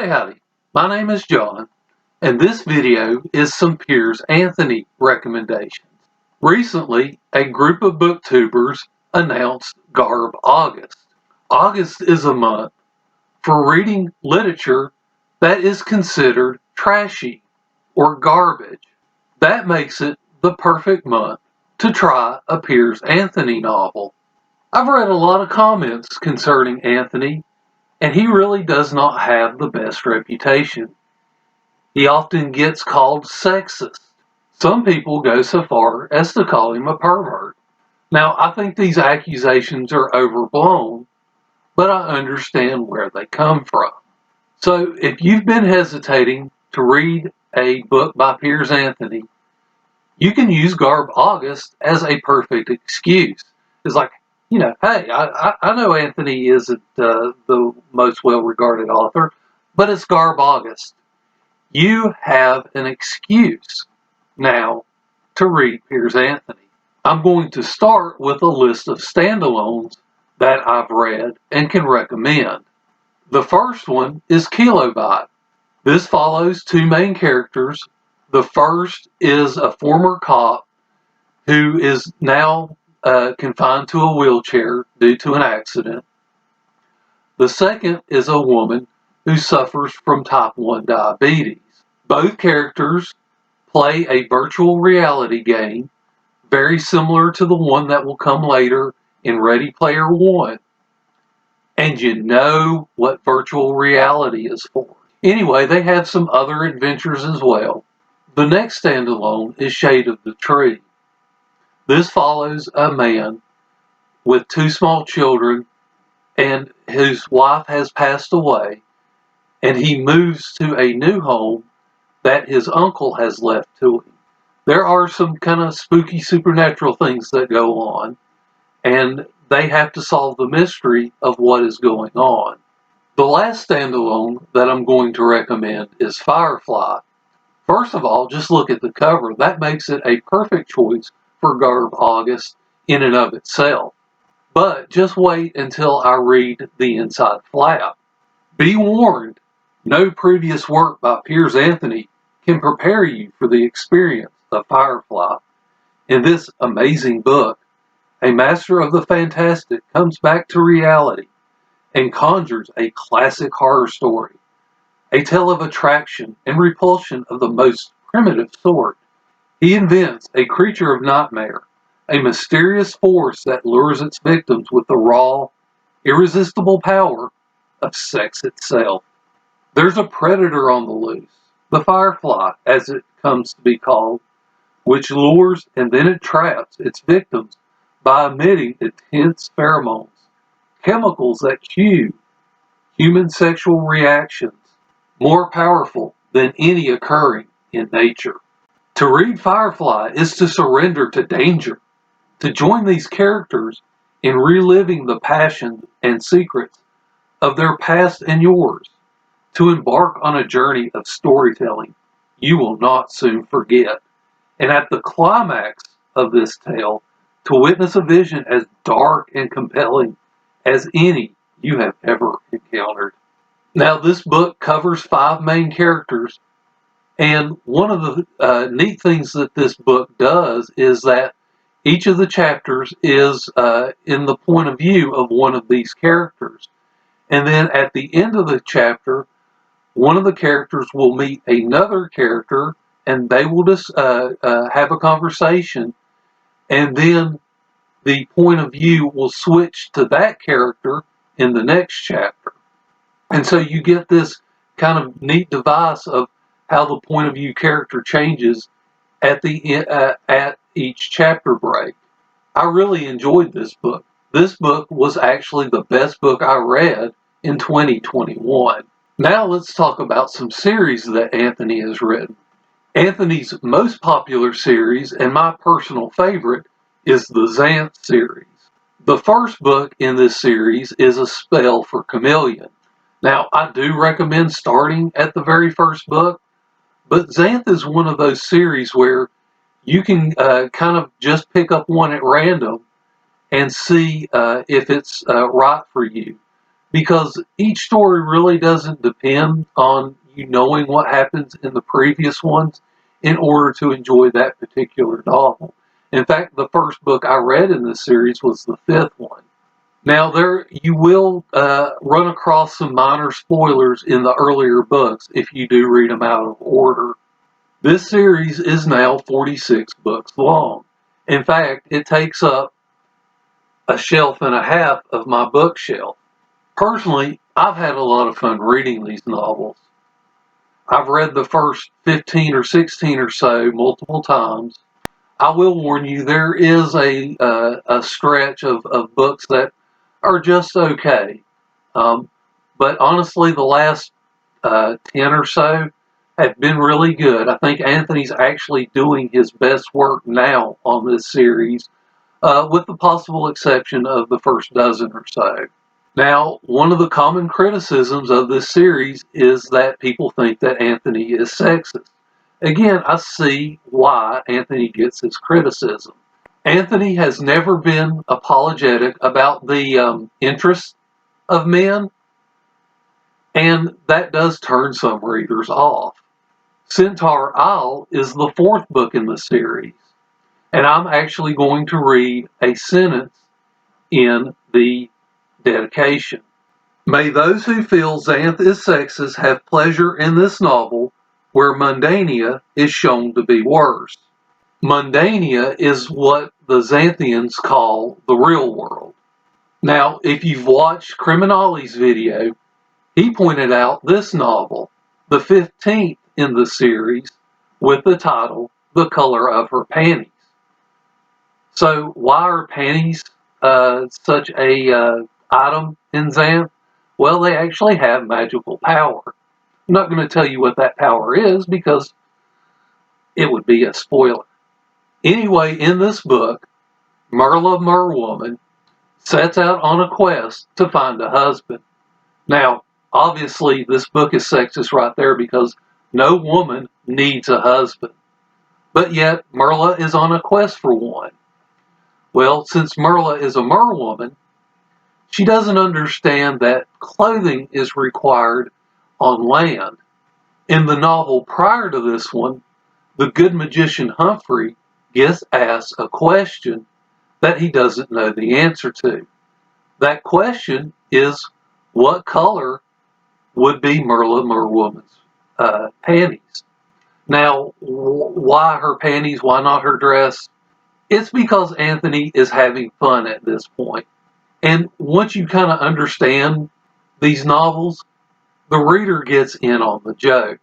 Howdy, my name is John, and this video is some Piers Anthony recommendations. Recently, a group of booktubers announced GarbAugust. August is a month for reading literature that is considered trashy or garbage. That makes it the perfect month to try a Piers Anthony novel. I've read a lot of comments concerning Anthony, and he really does not have the best reputation. He often gets called sexist. Some people go so far as to call him a pervert. Now, I think these accusations are overblown, but I understand where they come from. So, if you've been hesitating to read a book by Piers Anthony, you can use GarbAugust as a perfect excuse. It's like, hey, I know Anthony isn't the most well-regarded author, but it's GarbAugust. You have an excuse now to read Piers Anthony. I'm going to start with a list of standalones that I've read and can recommend. The first one is Killobyte. This follows two main characters. The first is a former cop who is now confined to a wheelchair due to an accident. The second is a woman who suffers from type 1 diabetes. Both characters play a virtual reality game, very similar to the one that will come later in Ready Player One. And you know what virtual reality is for. Anyway, they have some other adventures as well. The next standalone is Shade of the Tree. This follows a man with two small children and whose wife has passed away, and he moves to a new home that his uncle has left to him. There are some kind of spooky supernatural things that go on, and they have to solve the mystery of what is going on. The last standalone that I'm going to recommend is Firefly. First of all, just look at the cover. That makes it a perfect choice for GarbAugust in and of itself. But just wait until I read the inside flap. Be warned, no previous work by Piers Anthony can prepare you for the experience of Firefly. In this amazing book, a master of the fantastic comes back to reality and conjures a classic horror story, a tale of attraction and repulsion of the most primitive sort. He invents a creature of nightmare, a mysterious force that lures its victims with the raw, irresistible power of sex itself. There's a predator on the loose, the Firefly, as it comes to be called, which lures and then it traps its victims by emitting intense pheromones, chemicals that cue human sexual reactions, more powerful than any occurring in nature. To read Firefly is to surrender to danger, to join these characters in reliving the passions and secrets of their past and yours, to embark on a journey of storytelling you will not soon forget, and at the climax of this tale, to witness a vision as dark and compelling as any you have ever encountered. Now, this book covers 5 main characters, and one of the neat things that this book does is that each of the chapters is in the point of view of one of these characters. And then at the end of the chapter, one of the characters will meet another character, and they will just have a conversation, and then the point of view will switch to that character in the next chapter. And so you get this kind of neat device of how the point of view character changes at each chapter break. I really enjoyed this book. This book was actually the best book I read in 2021. Now let's talk about some series that Anthony has written. Anthony's most popular series, and my personal favorite, is the Xanth series. The first book in this series is A Spell for Chameleon. Now, I do recommend starting at the very first book, but Xanth is one of those series where you can kind of just pick up one at random and see if it's right for you. because each story really doesn't depend on you knowing what happens in the previous ones in order to enjoy that particular novel. In fact, the first book I read in this series was the fifth one. Now, there you will run across some minor spoilers in the earlier books if you do read them out of order. This series is now 46 books long. In fact, it takes up a shelf and a half of my bookshelf. Personally, I've had a lot of fun reading these novels. I've read the first 15 or 16 or so multiple times. I will warn you, there is a stretch of books that are just okay. But honestly, the last 10 or so have been really good. I think Anthony's actually doing his best work now on this series, with the possible exception of the first dozen or so. Now, one of the common criticisms of this series is that people think that Anthony is sexist. Again, I see why Anthony gets his criticism. Anthony has never been apologetic about the interests of men, and that does turn some readers off. Centaur Isle is the fourth book in the series, and I'm actually going to read a sentence in the dedication. May those who feel Xanth is sexist have pleasure in this novel, where Mundania is shown to be worse. Mundania is what the Xanthians call the real world. Now, if you've watched Crimin'Olly's video, he pointed out this novel, the 15th in the series, with the title, The Color of Her Panties. So why are panties such a item in Xanth? Well, they actually have magical power. I'm not going to tell you what that power is because it would be a spoiler. Anyway, in this book, Merla Merwoman sets out on a quest to find a husband. Now, obviously, this book is sexist right there because no woman needs a husband. But yet, Merla is on a quest for one. Well, since Merla is a merwoman, she doesn't understand that clothing is required on land. In the novel prior to this one, the good magician Humphrey gets asked a question that he doesn't know the answer to. That question is, what color would be Merla Merwoman's panties? Now, why her panties? Why not her dress? It's because Anthony is having fun at this point. And once you kind of understand these novels, the reader gets in on the joke.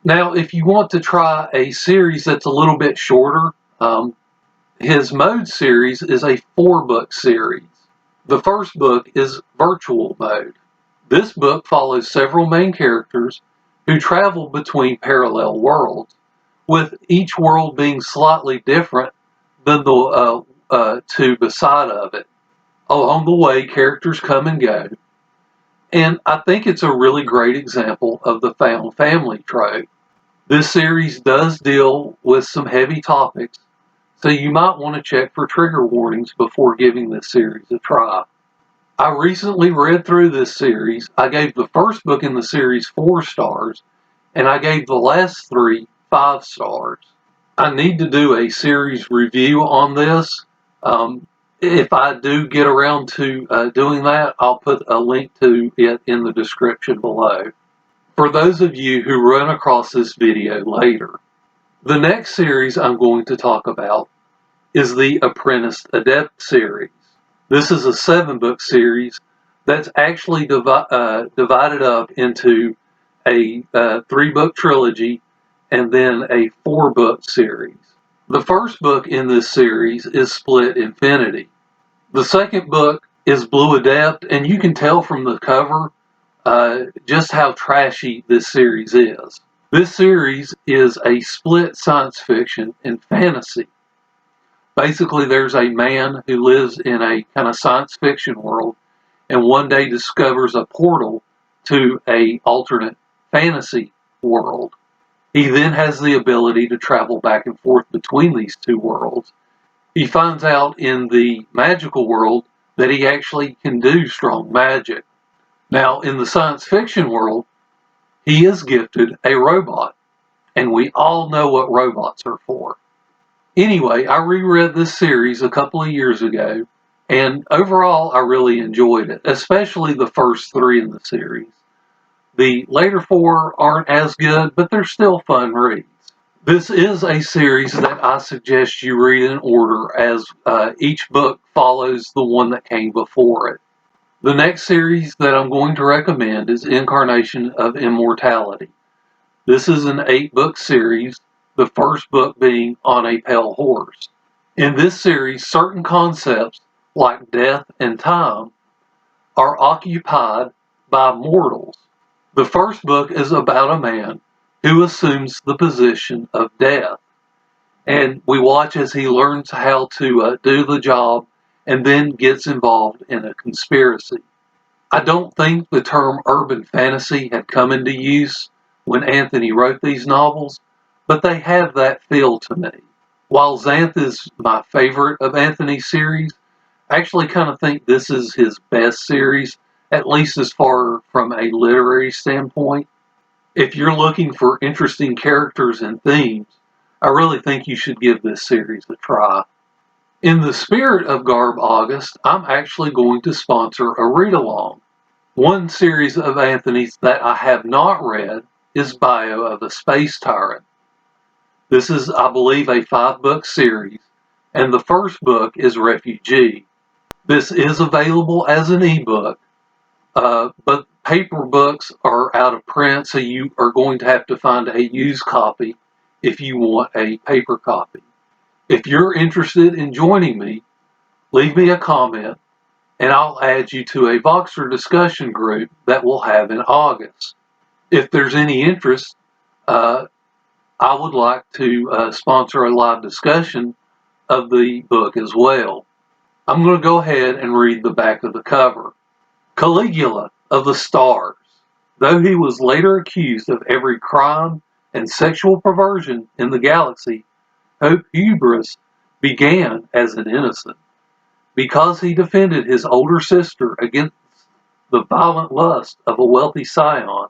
Now, if you want to try a series that's a little bit shorter, his Mode series is a 4-book series. The first book is Virtual Mode. This book follows several main characters who travel between parallel worlds, with each world being slightly different than the two beside of it. Along the way, characters come and go, and I think it's a really great example of the found family trope. This series does deal with some heavy topics, so you might want to check for trigger warnings before giving this series a try. I recently read through this series. I gave the first book in the series 4 stars, and I gave the last 3 5 stars. I need to do a series review on this. If I do get around to doing that, I'll put a link to it in the description below. For those of you who run across this video later, the next series I'm going to talk about is the Apprentice Adept series. This is a 7-book series that's actually divided up into a 3-book trilogy and then a 4-book series. The first book in this series is Split Infinity. The second book is Blue Adept, and you can tell from the cover just how trashy this series is. This series is a split science fiction and fantasy. Basically, there's a man who lives in a kind of science fiction world and one day discovers a portal to an alternate fantasy world. He then has the ability to travel back and forth between these two worlds. He finds out in the magical world that he actually can do strong magic. Now, in the science fiction world, he is gifted a robot, and we all know what robots are for. Anyway, I reread this series a couple of years ago, and overall I really enjoyed it, especially the first 3 in the series. The later 4 aren't as good, but they're still fun reads. This is a series that I suggest you read in order, as each book follows the one that came before it. The next series that I'm going to recommend is Incarnations of Immortality. This is an 8-book series, the first book being On a Pale Horse. In this series, certain concepts like death and time are occupied by mortals. The first book is about a man who assumes the position of death, and we watch as he learns how to do the job and then gets involved in a conspiracy. I don't think the term urban fantasy had come into use when Anthony wrote these novels, but they have that feel to me. While Xanth is my favorite of Anthony's series, I actually kind of think this is his best series, at least as far from a literary standpoint. If you're looking for interesting characters and themes, I really think you should give this series a try. In the spirit of GarbAugust, I'm actually going to sponsor a read-along. One series of Anthony's that I have not read is Bio of a Space Tyrant. This is, I believe, a 5-book series, and the first book is Refugee. This is available as an ebook, but paper books are out of print, so you are going to have to find a used copy if you want a paper copy. If you're interested in joining me, leave me a comment, and I'll add you to a Voxer discussion group that we'll have in August. If there's any interest, I would like to sponsor a live discussion of the book as well. I'm going to go ahead and read the back of the cover. Caligula of the Stars. Though he was later accused of every crime and sexual perversion in the galaxy, Hope Hubris began as an innocent. Because he defended his older sister against the violent lust of a wealthy scion,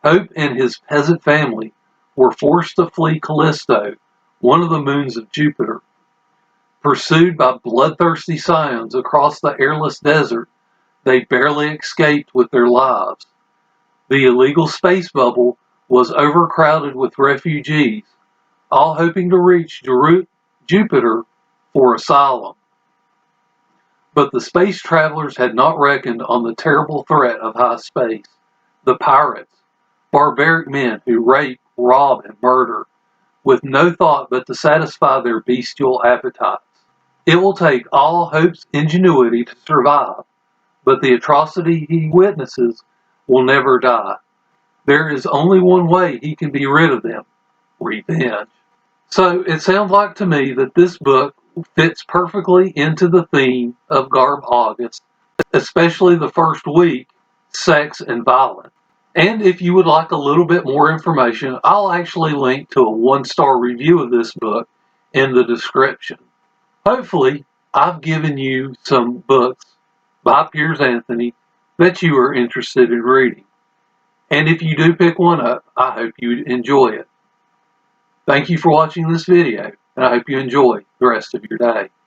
Hope and his peasant family were forced to flee Callisto, one of the moons of Jupiter. Pursued by bloodthirsty scions across the airless desert, they barely escaped with their lives. The illegal space bubble was overcrowded with refugees, all hoping to reach Jupiter for asylum. But the space travelers had not reckoned on the terrible threat of high space. The pirates, barbaric men who rape, rob, and murder, with no thought but to satisfy their bestial appetites. It will take all Hope's ingenuity to survive, but the atrocity he witnesses will never die. There is only one way he can be rid of them: revenge. So it sounds like to me that this book fits perfectly into the theme of GarbAugust, especially the first week, sex and violence. And if you would like a little bit more information, I'll actually link to a 1-star review of this book in the description. Hopefully, I've given you some books by Piers Anthony that you are interested in reading. And if you do pick one up, I hope you enjoy it. Thank you for watching this video, and I hope you enjoy the rest of your day.